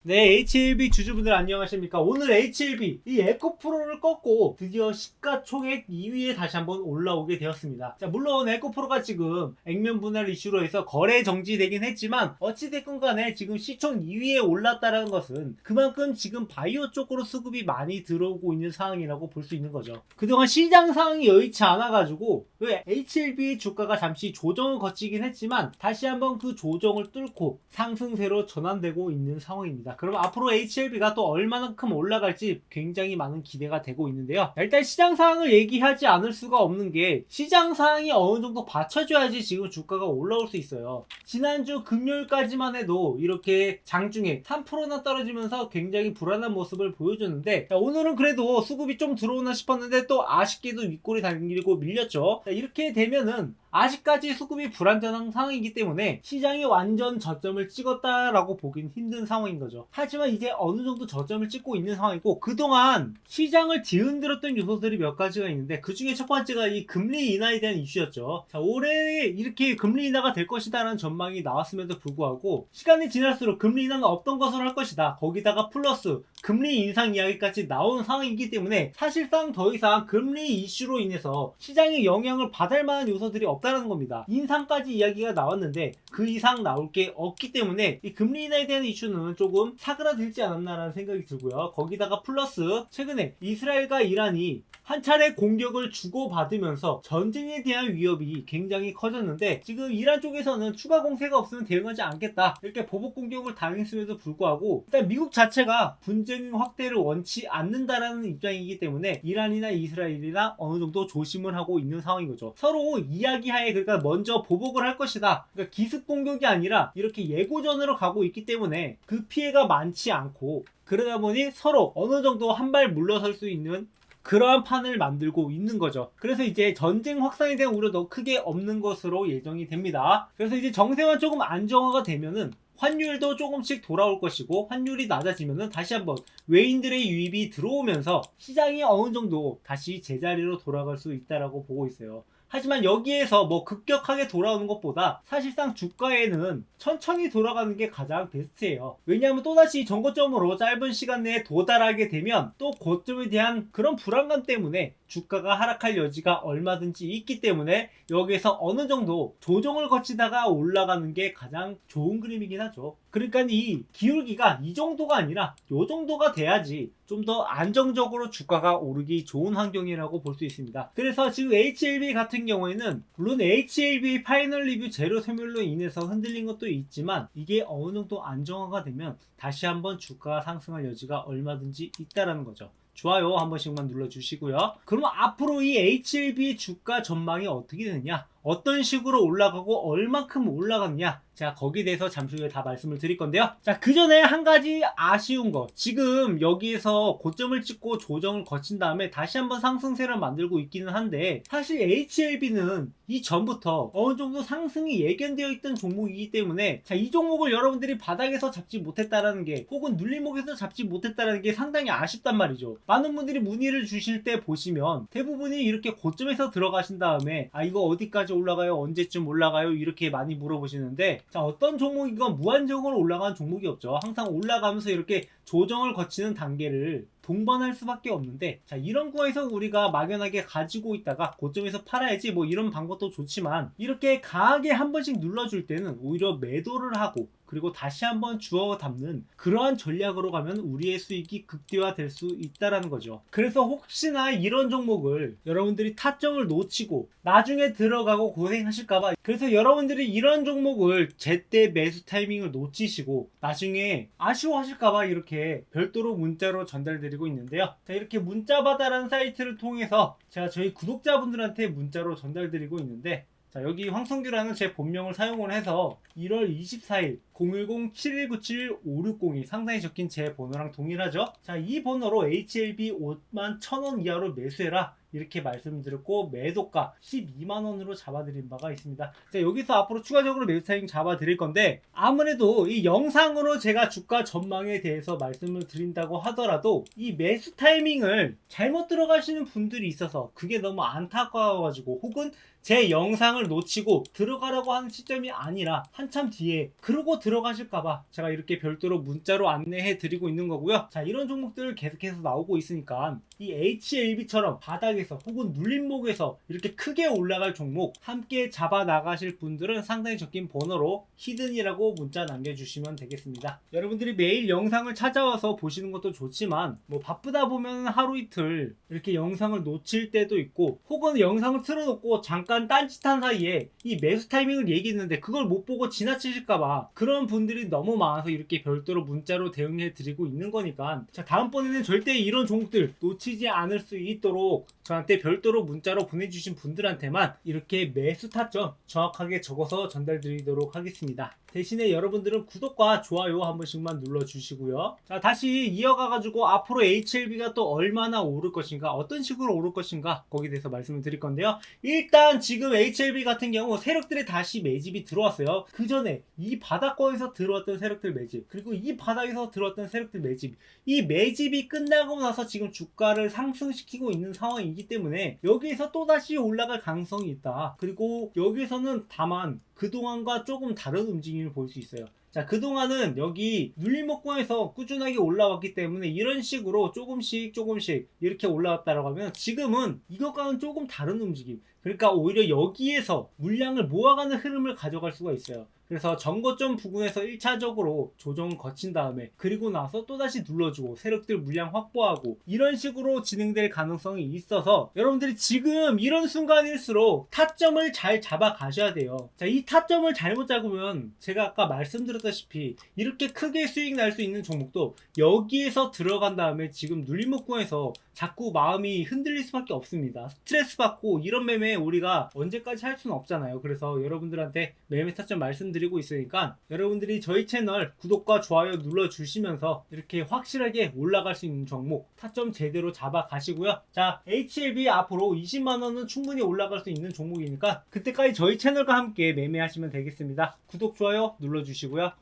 네, HLB 주주분들 안녕하십니까. 오늘 HLB 이 에코프로를 꺾고 드디어 시가총액 2위에 다시 한번 올라오게 되었습니다. 자, 물론 에코프로가 지금 액면 분할 이슈로 해서 거래 정지되긴 했지만 어찌됐건 간에 지금 시총 2위에 올랐다는 것은 그만큼 지금 바이오 쪽으로 수급이 많이 들어오고 있는 상황이라고 볼 수 있는 거죠. 그동안 시장 상황이 여의치 않아가지고 HLB 주가가 잠시 조정을 거치긴 했지만 다시 한번 그 조정을 뚫고 상승세로 전환되고 있는 상황입니다. 그럼 앞으로 HLB가 또 얼마만큼 올라갈지 굉장히 많은 기대가 되고 있는데요. 일단 시장 상황을 얘기하지 않을 수가 없는 게 시장 상황이 어느 정도 받쳐줘야지 지금 주가가 올라올 수 있어요. 지난주 금요일까지만 해도 이렇게 장중에 3%나 떨어지면서 굉장히 불안한 모습을 보여줬는데 자, 오늘은 그래도 수급이 좀 들어오나 싶었는데 또 아쉽게도 윗골이 당기고 밀렸죠. 자, 이렇게 되면은 아직까지 수급이 불안정한 상황이기 때문에 시장이 완전 저점을 찍었다라고 보긴 힘든 상황인 거죠. 하지만 이제 어느 정도 저점을 찍고 있는 상황이고 그동안 시장을 뒤흔들었던 요소들이 몇 가지가 있는데 그 중에 첫 번째가 이 금리 인하에 대한 이슈였죠. 자, 올해 이렇게 금리 인하가 될 것이다라는 전망이 나왔음에도 불구하고 시간이 지날수록 금리 인하는 없던 것으로 할 것이다. 거기다가 플러스 금리 인상 이야기까지 나온 상황이기 때문에 사실상 더 이상 금리 이슈로 인해서 시장에 영향을 받을 만한 요소들이 없다는 겁니다. 인상까지 이야기가 나왔는데 그 이상 나올 게 없기 때문에 이 금리 인하에 대한 이슈는 조금 사그라들지 않았나라는 생각이 들고요. 거기다가 플러스 최근에 이스라엘과 이란이 한 차례 공격을 주고받으면서 전쟁에 대한 위협이 굉장히 커졌는데 지금 이란 쪽에서는 추가 공세가 없으면 대응하지 않겠다 이렇게 보복 공격을 당했음에도 불구하고 일단 미국 자체가 분쟁 확대를 원치 않는다라는 입장이기 때문에 이란이나 이스라엘이나 어느 정도 조심을 하고 있는 상황인 거죠. 서로 이야기하에 그러니까 먼저 보복을 할 것이다. 그러니까 기습 공격이 아니라 이렇게 예고전으로 가고 있기 때문에 그 피해가 많지 않고 그러다 보니 서로 어느 정도 한 발 물러설 수 있는 그러한 판을 만들고 있는 거죠. 그래서 이제 전쟁 확산에 대한 우려도 크게 없는 것으로 예정이 됩니다. 그래서 이제 정세만 조금 안정화가 되면은 환율도 조금씩 돌아올 것이고 환율이 낮아지면은 다시 한번 외인들의 유입이 들어오면서 시장이 어느 정도 다시 제자리로 돌아갈 수 있다라고 보고 있어요. 하지만 여기에서 뭐 급격하게 돌아오는 것보다 사실상 주가에는 천천히 돌아가는 게 가장 베스트예요. 왜냐하면 또다시 전고점으로 짧은 시간 내에 도달하게 되면 또 고점에 대한 그런 불안감 때문에 주가가 하락할 여지가 얼마든지 있기 때문에 여기에서 어느 정도 조정을 거치다가 올라가는 게 가장 좋은 그림이긴 하죠. 그러니까 이 기울기가 이 정도가 아니라 이 정도가 돼야지 좀 더 안정적으로 주가가 오르기 좋은 환경이라고 볼 수 있습니다. 그래서 지금 HLB 같은 경우에는 물론 HLB 파이널 리뷰 제로 소멸로 인해서 흔들린 것도 있지만 이게 어느 정도 안정화가 되면 다시 한번 주가가 상승할 여지가 얼마든지 있다라는 거죠. 좋아요 한 번씩만 눌러주시고요. 그럼 앞으로 이 HLB의 주가 전망이 어떻게 되느냐, 어떤 식으로 올라가고 얼만큼 올라가느냐, 자 거기에 대해서 잠시 후에 다 말씀을 드릴 건데요. 자 그 전에 한 가지 아쉬운 거, 지금 여기에서 고점을 찍고 조정을 거친 다음에 다시 한번 상승세를 만들고 있기는 한데 사실 HLB는 이 전부터 어느 정도 상승이 예견되어 있던 종목이기 때문에 자 이 종목을 여러분들이 바닥에서 잡지 못했다라는 게 혹은 눌림목에서 잡지 못했다라는 게 상당히 아쉽단 말이죠. 많은 분들이 문의를 주실 때 보시면 대부분이 이렇게 고점에서 들어가신 다음에 아 이거 어디까지 올라가요? 언제쯤 올라가요? 이렇게 많이 물어보시는데 자 어떤 종목이건 무한정으로 올라가는 종목이 없죠. 항상 올라가면서 이렇게 조정을 거치는 단계를 동반할 수밖에 없는데 자 이런 거에서 우리가 막연하게 가지고 있다가 고점에서 팔아야지 뭐 이런 방법도 좋지만 이렇게 강하게 한 번씩 눌러줄 때는 오히려 매도를 하고 그리고 다시 한번 주워 담는 그러한 전략으로 가면 우리의 수익이 극대화될 수 있다라는 거죠. 그래서 혹시나 이런 종목을 여러분들이 타점을 놓치고 나중에 들어가고 고생하실까봐 그래서 여러분들이 이런 종목을 제때 매수 타이밍을 놓치시고 나중에 아쉬워하실까봐 이렇게 별도로 문자로 전달드리고 있는데요. 자 이렇게 문자바다라는 사이트를 통해서 제가 저희 구독자분들한테 문자로 전달드리고 있는데 자 여기 황성규라는 제 본명을 사용을 해서 1월 24일 010-7197-5602 상단에 적힌 제 번호랑 동일하죠. 자 이 번호로 HLB 51,000원 이하로 매수해라 이렇게 말씀드렸고 매도가 12만원으로 잡아드린 바가 있습니다. 자, 여기서 앞으로 추가적으로 매수 타이밍 잡아드릴 건데 아무래도 이 영상으로 제가 주가 전망에 대해서 말씀을 드린다고 하더라도 이 매수 타이밍을 잘못 들어가시는 분들이 있어서 그게 너무 안타까워가지고 혹은 제 영상을 놓치고 들어가라고 하는 시점이 아니라 한참 뒤에 그러고 들어가실까봐 제가 이렇게 별도로 문자로 안내해 드리고 있는 거고요. 자, 이런 종목들 계속해서 나오고 있으니까 이 HLB처럼 바닥에서 혹은 눌림목에서 이렇게 크게 올라갈 종목 함께 잡아 나가실 분들은 상당히 적힌 번호로 히든이라고 문자 남겨주시면 되겠습니다. 여러분들이 매일 영상을 찾아와서 보시는 것도 좋지만 뭐 바쁘다 보면 하루 이틀 이렇게 영상을 놓칠 때도 있고 혹은 영상을 틀어놓고 잠깐 딴짓한 사이에 이 매수 타이밍을 얘기했는데 그걸 못 보고 지나치실까봐 그런 분들이 너무 많아서 이렇게 별도로 문자로 대응해 드리고 있는 거니까 자, 다음번에는 절대 이런 종목들 놓치지 않을 수 있도록 저한테 별도로 문자로 보내주신 분들한테만 이렇게 매수 타점 정확하게 적어서 전달 드리도록 하겠습니다. 대신에 여러분들은 구독과 좋아요 한 번씩만 눌러주시고요. 자, 다시 이어가가지고 앞으로 HLB가 또 얼마나 오를 것인가, 어떤 식으로 오를 것인가 거기에 대해서 말씀을 드릴 건데요. 일단 지금 HLB 같은 경우 세력들이 다시 매집이 들어왔어요. 그 전에 이 바닥권에서 들어왔던 세력들 매집, 그리고 이 바닥에서 들어왔던 세력들 매집, 이 매집이 끝나고 나서 지금 주가를 상승시키고 있는 상황이기 때문에 여기에서 또다시 올라갈 가능성이 있다. 그리고 여기서는 다만 그동안과 조금 다른 움직임을 볼 수 있어요. 자, 그동안은 여기 눌림목권에서 꾸준하게 올라왔기 때문에 이런 식으로 조금씩 이렇게 올라왔다라고 하면 지금은 이것과는 조금 다른 움직임, 그러니까 오히려 여기에서 물량을 모아가는 흐름을 가져갈 수가 있어요. 그래서 전고점 부근에서 1차적으로 조정을 거친 다음에 그리고 나서 또다시 눌러주고 세력들 물량 확보하고 이런 식으로 진행될 가능성이 있어서 여러분들이 지금 이런 순간일수록 타점을 잘 잡아 가셔야 돼요. 자, 이 타점을 잘못 잡으면 제가 아까 말씀드렸다시피 이렇게 크게 수익 날 수 있는 종목도 여기에서 들어간 다음에 지금 눌림목권에서 자꾸 마음이 흔들릴 수밖에 없습니다. 스트레스 받고 이런 매매 우리가 언제까지 할 수는 없잖아요. 그래서 여러분들한테 매매 타점 말씀드리고 있으니까 여러분들이 저희 채널 구독과 좋아요 눌러주시면서 이렇게 확실하게 올라갈 수 있는 종목 타점 제대로 잡아 가시고요. 자, HLB 앞으로 20만원은 충분히 올라갈 수 있는 종목이니까 그때까지 저희 채널과 함께 매매하시면 되겠습니다. 구독, 좋아요 눌러주시고요.